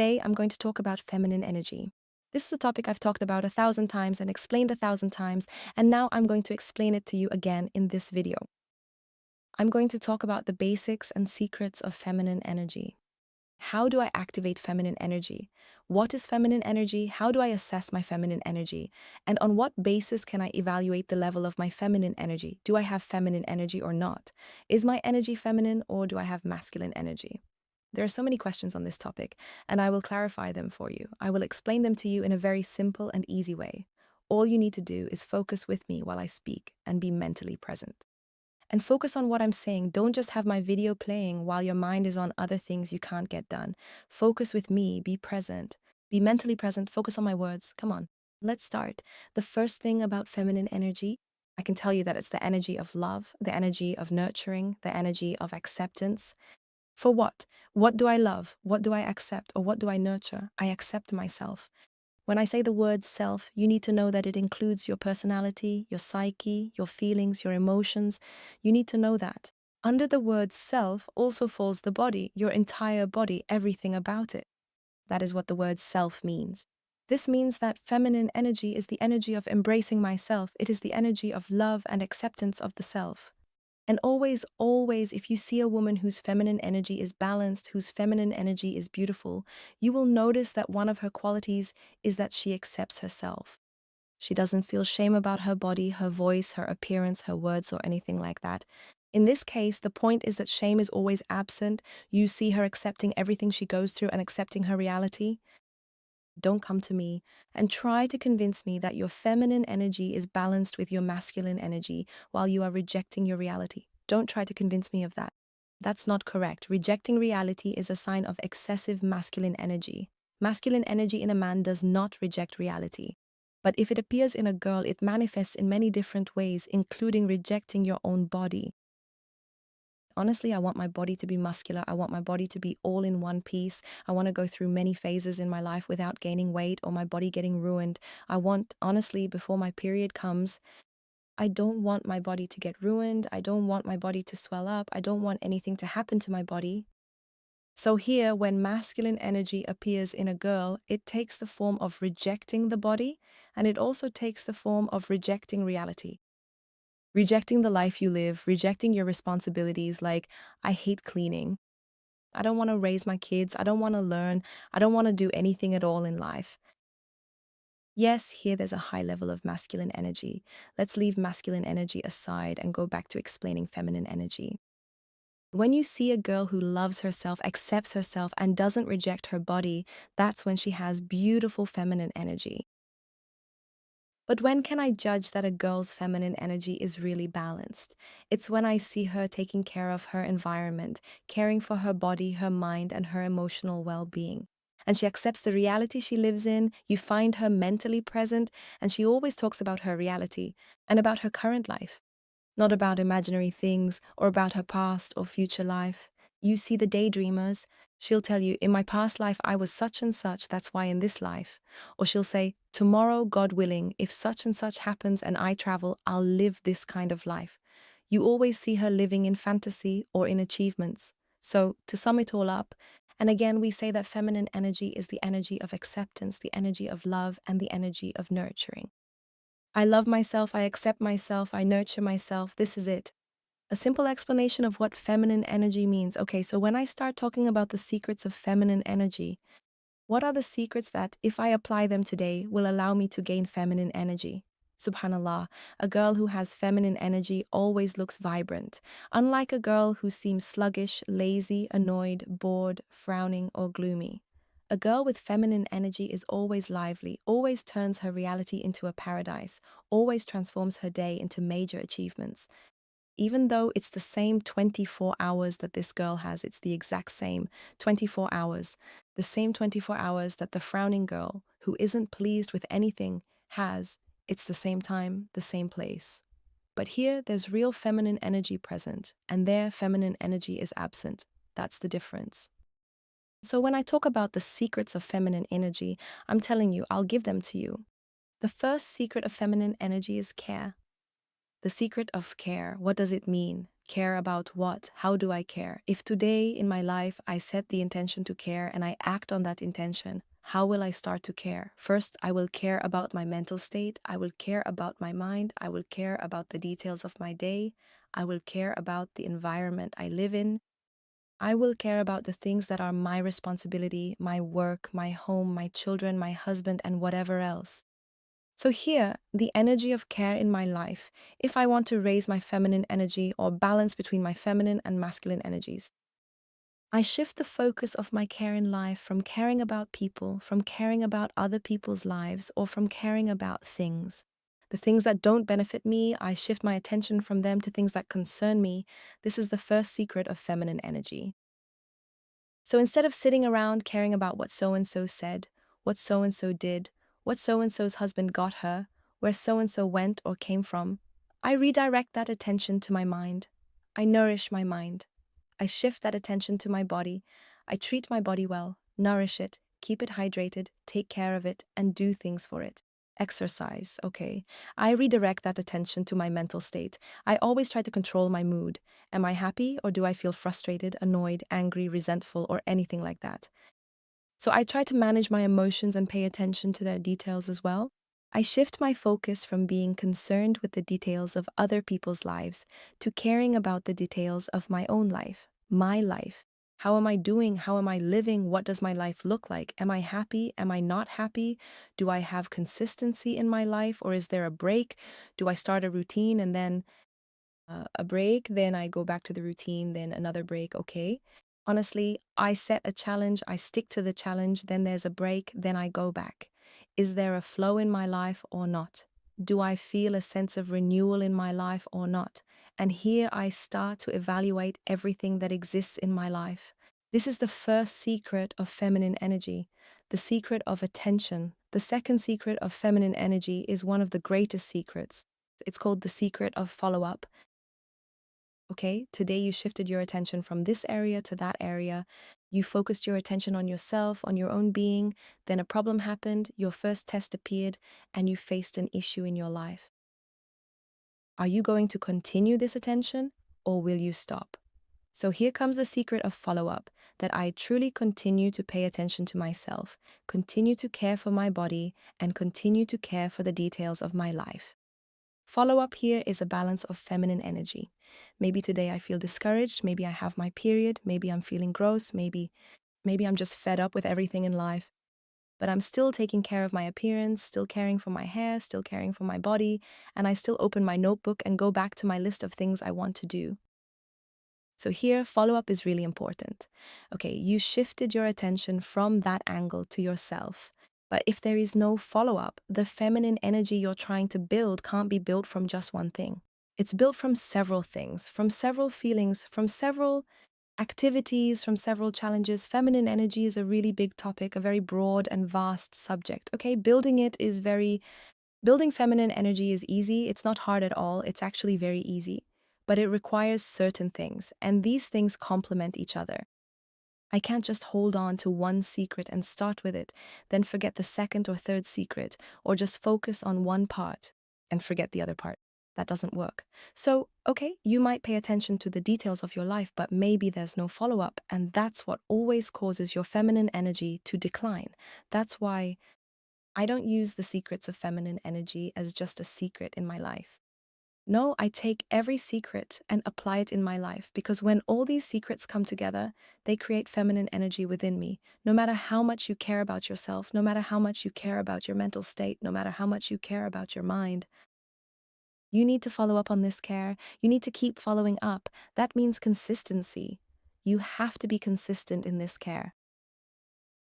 Today, I'm going to talk about feminine energy. This is a topic I've talked about 1,000 times and explained 1,000 times, and now I'm going to explain it to you again in this video. I'm going to talk about the basics and secrets of feminine energy. How do I activate feminine energy? What is feminine energy? How do I assess my feminine energy? And on what basis can I evaluate the level of my feminine energy? Do I have feminine energy or not? Is my energy feminine or do I have masculine energy? There are so many questions on this topic, and I will clarify them for you. I will explain them to you in a very simple and easy way. All you need to do is focus with me while I speak and be mentally present. And focus on what I'm saying. Don't just have my video playing while your mind is on other things you can't get done. Focus with me, be present, be mentally present, focus on my words. Come on, let's start. The first thing about feminine energy, I can tell you that it's the energy of love, the energy of nurturing, the energy of acceptance. For what? What do I love? What do I accept? Or what do I nurture? I accept myself. When I say the word self, you need to know that it includes your personality, your psyche, your feelings, your emotions. You need to know that. Under the word self also falls the body, your entire body, everything about it. That is what the word self means. This means that feminine energy is the energy of embracing myself. It is the energy of love and acceptance of the self. And always, always, if you see a woman whose feminine energy is balanced, whose feminine energy is beautiful, you will notice that one of her qualities is that she accepts herself. She doesn't feel shame about her body, her voice, her appearance, her words, or anything like that. In this case, the point is that shame is always absent. You see her accepting everything she goes through and accepting her reality. Don't come to me and try to convince me that your feminine energy is balanced with your masculine energy while you are rejecting your reality. Don't try to convince me of that. That's not correct. Rejecting reality is a sign of excessive masculine energy. Masculine energy in a man does not reject reality. But if it appears in a girl, it manifests in many different ways, including rejecting your own body. Honestly, I want my body to be muscular. I want my body to be all in one piece. I want to go through many phases in my life without gaining weight or my body getting ruined. I want, honestly, before my period comes, I don't want my body to get ruined. I don't want my body to swell up. I don't want anything to happen to my body. So here, when masculine energy appears in a girl, it takes the form of rejecting the body, and it also takes the form of rejecting reality. Rejecting the life you live, rejecting your responsibilities, like, I hate cleaning. I don't want to raise my kids. I don't want to learn. I don't want to do anything at all in life. Yes, here there's a high level of masculine energy. Let's leave masculine energy aside and go back to explaining feminine energy. When you see a girl who loves herself, accepts herself, and doesn't reject her body, that's when she has beautiful feminine energy. But when can I judge that a girl's feminine energy is really balanced? It's when I see her taking care of her environment, caring for her body, her mind, and her emotional well-being. And she accepts the reality she lives in. You find her mentally present, and she always talks about her reality and about her current life, not about imaginary things or about her past or future life. You see the daydreamers. She'll tell you, in my past life, I was such and such, that's why in this life. Or she'll say, tomorrow, God willing, if such and such happens and I travel, I'll live this kind of life. You always see her living in fantasy or in achievements. So, to sum it all up, and again, we say that feminine energy is the energy of acceptance, the energy of love, and the energy of nurturing. I love myself, I accept myself, I nurture myself. This is it. A simple explanation of what feminine energy means. Okay, so when I start talking about the secrets of feminine energy, what are the secrets that, if I apply them today, will allow me to gain feminine energy? Subhanallah, a girl who has feminine energy always looks vibrant, unlike a girl who seems sluggish, lazy, annoyed, bored, frowning, or gloomy. A girl with feminine energy is always lively, always turns her reality into a paradise, always transforms her day into major achievements. Even though it's the same 24 hours that this girl has, it's the exact same 24 hours, the same 24 hours that the frowning girl, who isn't pleased with anything, has, it's the same time, the same place. But here, there's real feminine energy present, and there, feminine energy is absent. That's the difference. So when I talk about the secrets of feminine energy, I'm telling you, I'll give them to you. The first secret of feminine energy is care. The secret of care, what does it mean? Care about what? How do I care? If today in my life I set the intention to care and I act on that intention, how will I start to care? First, I will care about my mental state. I will care about my mind. I will care about the details of my day. I will care about the environment I live in. I will care about the things that are my responsibility, my work, my home, my children, my husband, and whatever else. So, here, the energy of care in my life, if I want to raise my feminine energy or balance between my feminine and masculine energies, I shift the focus of my care in life from caring about people, from caring about other people's lives, or from caring about things. The things that don't benefit me, I shift my attention from them to things that concern me. This is the first secret of feminine energy. So instead of sitting around caring about what so and so said, what so and so did, what so and so's husband got her, where so and so went or came from, I redirect that attention to my mind. I nourish my mind. I shift that attention to my body. I treat my body well, nourish it, keep it hydrated, take care of it, and do things for it. Exercise, okay. I redirect that attention to my mental state. I always try to control my mood. Am I happy or do I feel frustrated, annoyed, angry, resentful, or anything like that? So I try to manage my emotions and pay attention to their details as well. I shift my focus from being concerned with the details of other people's lives to caring about the details of my own life, my life. How am I doing? How am I living? What does my life look like? Am I happy? Am I not happy? Do I have consistency in my life or is there a break? Do I start a routine and then a break, then I go back to the routine, then another break, okay? Honestly, I set a challenge, I stick to the challenge, then there's a break, then I go back. Is there a flow in my life or not? Do I feel a sense of renewal in my life or not? And here I start to evaluate everything that exists in my life. This is the first secret of feminine energy, the secret of attention. The second secret of feminine energy is one of the greatest secrets. It's called the secret of follow up. Okay, today you shifted your attention from this area to that area. You focused your attention on yourself, on your own being. Then a problem happened, your first test appeared, and you faced an issue in your life. Are you going to continue this attention or will you stop? So here comes the secret of follow up, that I truly continue to pay attention to myself, continue to care for my body, and continue to care for the details of my life. Follow up here is a balance of feminine energy. Maybe today I feel discouraged, maybe I have my period, maybe I'm feeling gross, maybe I'm just fed up with everything in life. But I'm still taking care of my appearance, still caring for my hair, still caring for my body, and I still open my notebook and go back to my list of things I want to do. So here, follow up is really important. Okay, you shifted your attention from that angle to yourself. But if there is no follow up, the feminine energy you're trying to build can't be built from just one thing. It's built from several things, from several feelings, from several activities, from several challenges. Feminine energy is a really big topic, a very broad and vast subject. Okay, building feminine energy is easy. It's not hard at all. It's actually very easy, but it requires certain things, and these things complement each other. I can't just hold on to one secret and start with it, then forget the second or third secret, or just focus on one part and forget the other part. That doesn't work. So, okay, you might pay attention to the details of your life, but maybe there's no follow up, and that's what always causes your feminine energy to decline. That's why I don't use the secrets of feminine energy as just a secret in my life. No, I take every secret and apply it in my life because when all these secrets come together, they create feminine energy within me. No matter how much you care about yourself, no matter how much you care about your mental state, no matter how much you care about your mind, you need to follow up on this care. You need to keep following up. That means consistency. You have to be consistent in this care.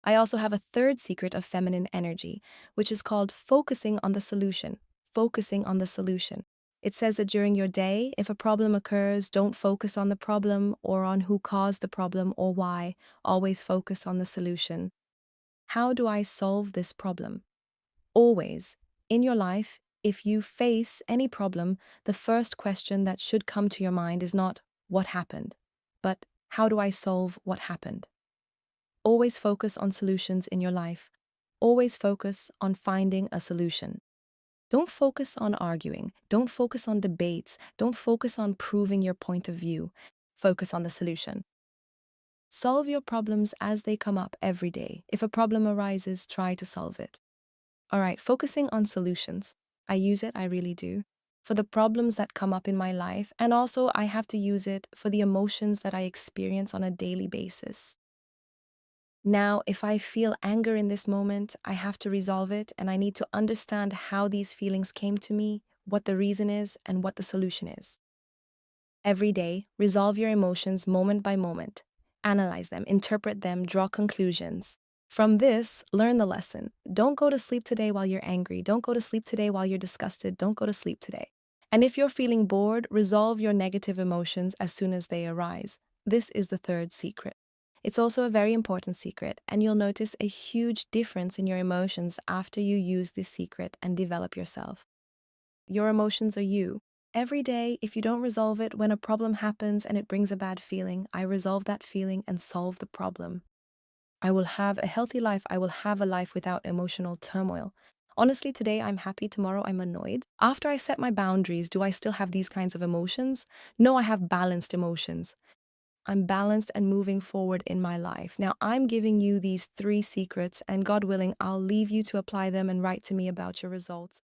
I also have a third secret of feminine energy, which is called focusing on the solution. Focusing on the solution. It says that during your day, if a problem occurs, don't focus on the problem or on who caused the problem or why. Always focus on the solution. How do I solve this problem? Always, in your life, if you face any problem, the first question that should come to your mind is not what happened, but how do I solve what happened? Always focus on solutions in your life. Always focus on finding a solution. Don't focus on arguing. Don't focus on debates. Don't focus on proving your point of view. Focus on the solution. Solve your problems as they come up every day. If a problem arises, try to solve it. All right, focusing on solutions. I use it, I really do, for the problems that come up in my life, and also I have to use it for the emotions that I experience on a daily basis. Now, if I feel anger in this moment, I have to resolve it, and I need to understand how these feelings came to me, what the reason is, and what the solution is. Every day, resolve your emotions moment by moment. Analyze them, interpret them, draw conclusions. From this, learn the lesson. Don't go to sleep today while you're angry. Don't go to sleep today while you're disgusted. Don't go to sleep today. And if you're feeling bored, resolve your negative emotions as soon as they arise. This is the third secret. It's also a very important secret, and you'll notice a huge difference in your emotions after you use this secret and develop yourself. Your emotions are you. Every day, if you don't resolve it, when a problem happens and it brings a bad feeling, I resolve that feeling and solve the problem. I will have a healthy life. I will have a life without emotional turmoil. Honestly, today I'm happy, tomorrow I'm annoyed. After I set my boundaries, do I still have these kinds of emotions? No, I have balanced emotions. I'm balanced and moving forward in my life. Now, I'm giving you these 3 secrets, and God willing, I'll leave you to apply them and write to me about your results.